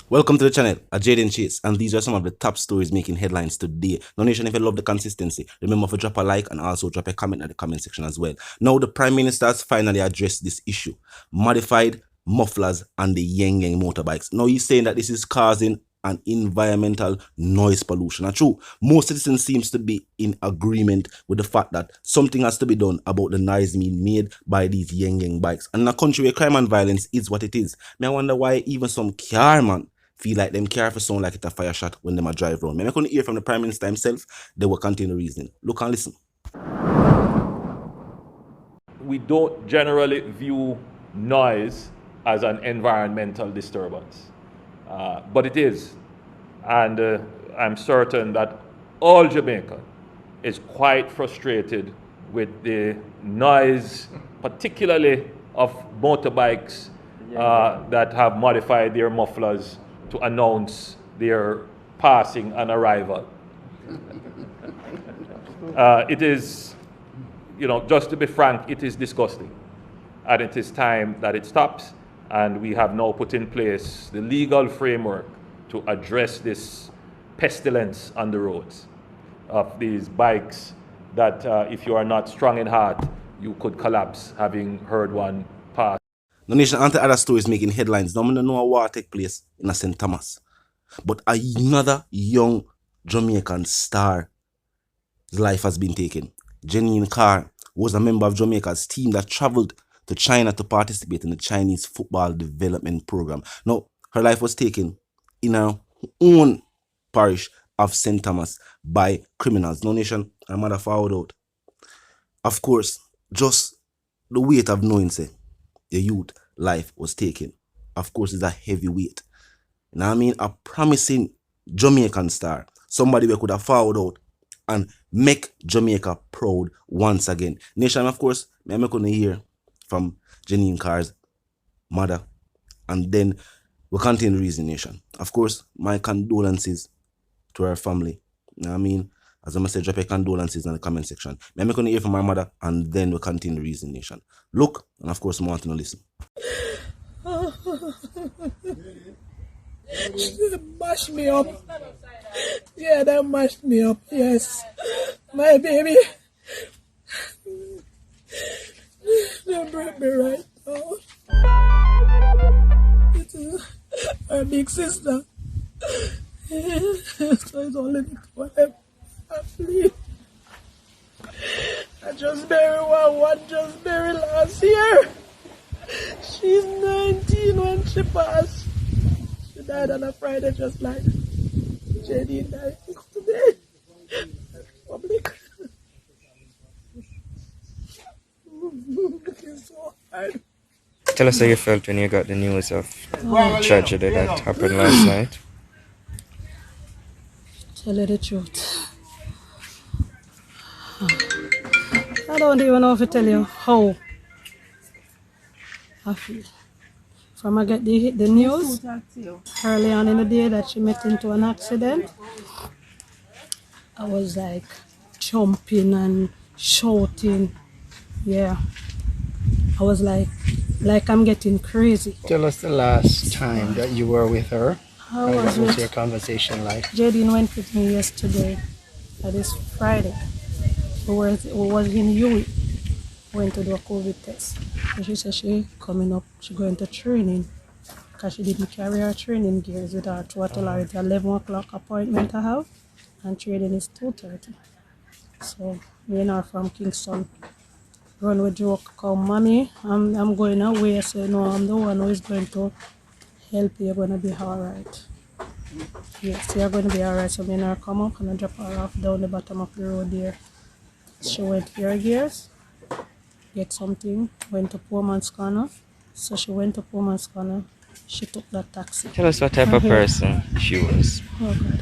Welcome to the channel, Jaden Chase, and these are some of the top stories making headlines today. Now, nation, if you love the consistency, remember to drop a like and also drop a comment in the comment section as well. Now, the Prime Minister has finally addressed this issue. Modified mufflers and the Yeng Yeng motorbikes. Now, he's saying that this is causing an environmental noise pollution. And true, most citizens seems to be in agreement with the fact that something has to be done about the noise being made by these Yeng Yeng bikes. And in a country where crime and violence is what it is, I wonder why even some car man feel like them car for sound like it's a fire shot when them a drive around. I couldn't hear from the Prime Minister himself. They will continue reasoning. Look and listen. We don't generally view noise as an environmental disturbance, but it is. And I'm certain that all Jamaica is quite frustrated with the noise, particularly of motorbikes that have modified their mufflers to announce their passing and arrival. It is, just to be frank, it is disgusting. And it is time that it stops. And we have now put in place the legal framework to address this pestilence on the roads of these bikes that if you are not strong in heart, you could collapse having heard one pass. The nation and other stories making headlines. Now, I don't know what take place in St. Thomas. But another young Jamaican star's life has been taken. Yeng Yeng was a member of Jamaica's team that traveled to China to participate in the Chinese football development program. Now, her life was taken in her own parish of St. Thomas by criminals. No nation, her mother found out. Of course, just the weight of knowing, say, the youth life was taken, of course, is a heavy weight. Now, I mean, a promising Jamaican star, somebody we could have followed out and make Jamaica proud once again. Nation, of course, I'm going to hear from Yeng Yeng's mother, and then we'll continue reason, nation. Of course, my condolences to her family. You know what I mean? As I must say, drop your condolences in the comment section. I'm going to hear from my mother, and then we'll continue reason, nation. Look, and of course, I want to listen. They mashed me up. Yeah, they mashed me up. Yes. My baby. They brought me right now. It is my big sister. So it's only for them. I flee. I just buried one just buried last year. She's 19 when she passed. She died on a Friday just like JD died today. Public. It's so hard. Tell us how you felt when you got the news of the tragedy that happened last night. Tell you the truth, I don't even know if to tell you how I feel. From I get the news early on in the day that she met into an accident, I was like jumping and shouting. Yeah, I was like I'm getting crazy. Tell us the last time that you were with her. What was your conversation like? Jadine went with me yesterday, this Friday. We was in UE. Went to do a COVID test. And she said she coming up, she going to training. Because she didn't carry her training gears with her. So I told her it's 11 o'clock appointment I have. And training is 2:30. So me and her from Kingston run with joke, come mommy, I'm going away. I said no, I'm the one who is going to help you. You're going to be alright. Yes, you're going to be alright. So me and her come up and I drop her off down the bottom of the road there. She went to her gears, get something, went to Poor Man's Corner. So she went to Poor Man's Corner. She took that taxi. Tell us what type of person she was. Oh God,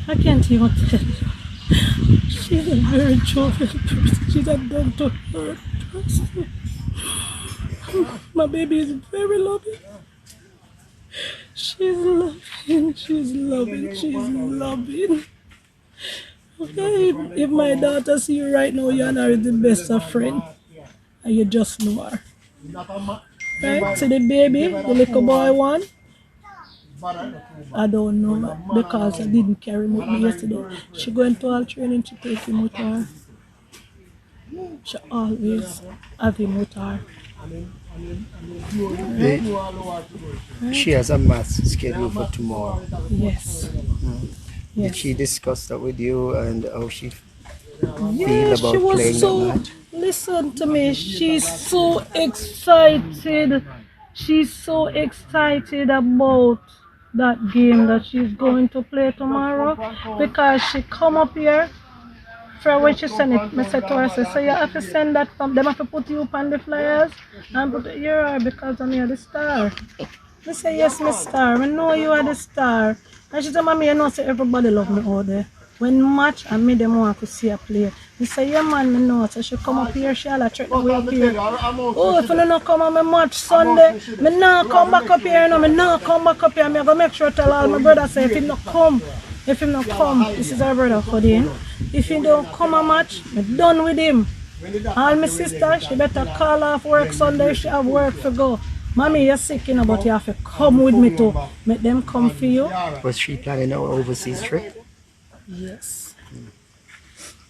I can't even tell you. She's a very jovial person. She's a down to earth person. My baby is very loving. She's loving. Okay, if my daughter see you right now, you and her is the best of friends. And you just know her. Right? So the baby, the little boy one, I don't know because I didn't carry him with me yesterday. She going to all training, she take him with her. She always have him with her. She has a mass schedule for tomorrow. Yes. Did she discuss that with you and how she feel Yeah, she about playing was so. that night? Listen to me. She's so excited. She's so excited about that game that she's going to play tomorrow because she come up here. For when she send it, I said to her, I said, so you have to send that from them have to put you up on the flyers and put it here because I'm here the star. I say, yes, Miss Star, I know you are the star. And she said, Mommy, you know, say everybody love me out there. When match, I made them want to see her play. I say, yeah, man, I know. So she come up here, she all trick the way up here. Oh, if you don't come on my match Sunday, I not come back up here, no, I not come back up here. I'm going to make sure tell all my brothers, say, if he not come, this is our brother, Fodin. If he don't come a match, I'm done with him. All my sister, she better call off work Sunday, she have work to go. Mommy, you're sick, you know, but you have to come with me to make them come for you. Was she planning an overseas trip? Yes.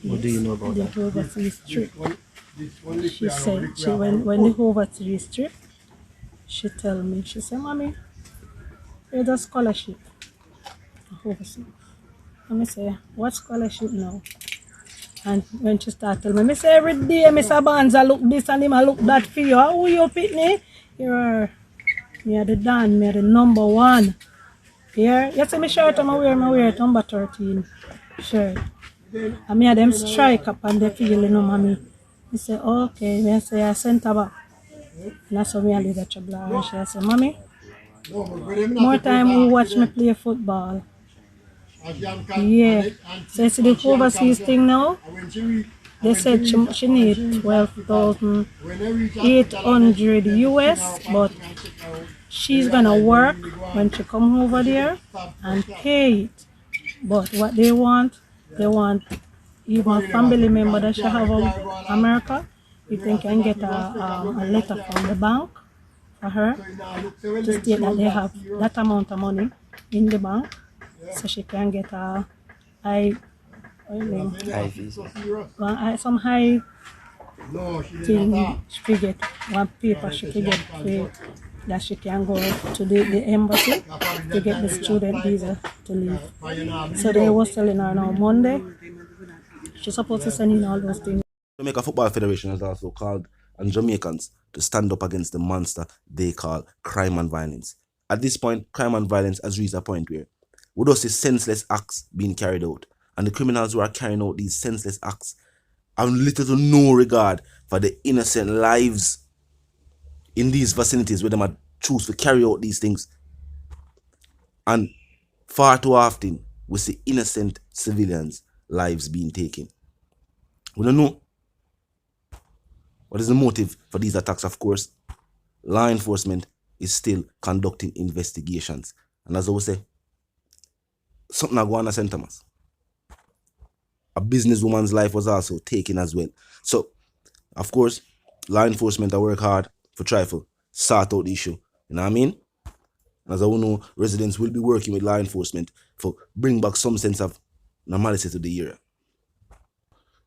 What do you know about that? The overseas trip. She said, when the overseas trip, she tell me, she said, Mommy, here's a scholarship. Overseas. And I say, what scholarship now? And when she start telling me, I say every day, Mr. Barnes, I look this and him, I look that for you. How you pick me? You're the Dan, me the number one. Here, you see me shirt, I wear it number 13 shirt. And me them strike up and they feel, you know, Mommy. I say, okay. Me say, I sent her back. And that's how me I leave the trouble. And she say, Mommy, more time you watch me play football. Yeah. So you see the overseas thing now? They said she need 12,800 US, but she's gonna work when she come over there and pay it. But what they want even family member that she have in America, if they can get a letter from the bank for her to state that they have that amount of money in the bank, so she can get a high visa. some high thing she could get one paper she could get free that she can go to the embassy to get the student visa to leave. So they was telling her now Monday she's supposed to send in all those things. Jamaica Football Federation has also called on Jamaicans to stand up against the monster they call crime and violence. At this point, crime and violence has reached a point where we don't see senseless acts being carried out, and the criminals who are carrying out these senseless acts have little to no regard for the innocent lives in these vicinities where they might choose to carry out these things. And far too often, we see innocent civilians' lives being taken. We don't know what is the motive for these attacks. Of course, law enforcement is still conducting investigations. And as I would say, something I go on at St. Thomas. A businesswoman's life was also taken as well. So, of course, law enforcement work hard for try to sort out the issue. You know what I mean? As I know, residents will be working with law enforcement for bring back some sense of normality to the area.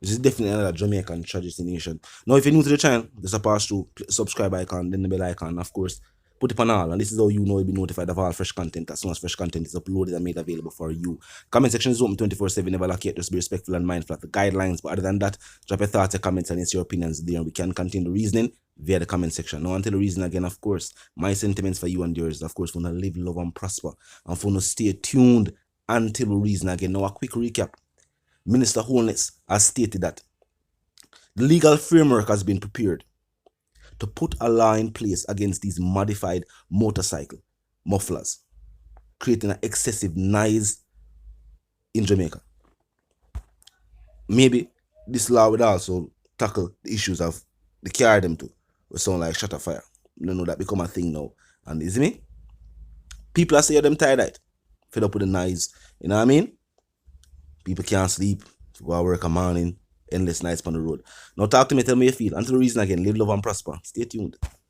This is definitely another Jamaican tragedy nation. Now, if you're new to the channel, just pass through, subscribe icon, then the bell icon, of course. Put it on all, and this is how you know you'll be notified of all fresh content as soon as fresh content is uploaded and made available for you. Comment section is open 24/7, never locate, just be respectful and mindful of the guidelines. But other than that, drop your thoughts, your comments, and your opinions there, and we can continue the reasoning via the comment section. Now, until the reason again, of course, my sentiments for you and yours, of course, want to live, love, and prosper, and for to stay tuned until the reason again. Now, a quick recap. Minister Holness has stated that the legal framework has been prepared to put a law in place against these modified motorcycle mufflers, creating an excessive noise in Jamaica. Maybe this law would also tackle the issues of the car them too, with sound like shutter fire. You know that become a thing now. And is me? People are saying them tired, fed up with the noise. You know what I mean? People can't sleep, go to work a morning, endless nights on the road. Now talk to me, tell me how you feel. Until the reason again, live, love, and prosper. Stay tuned.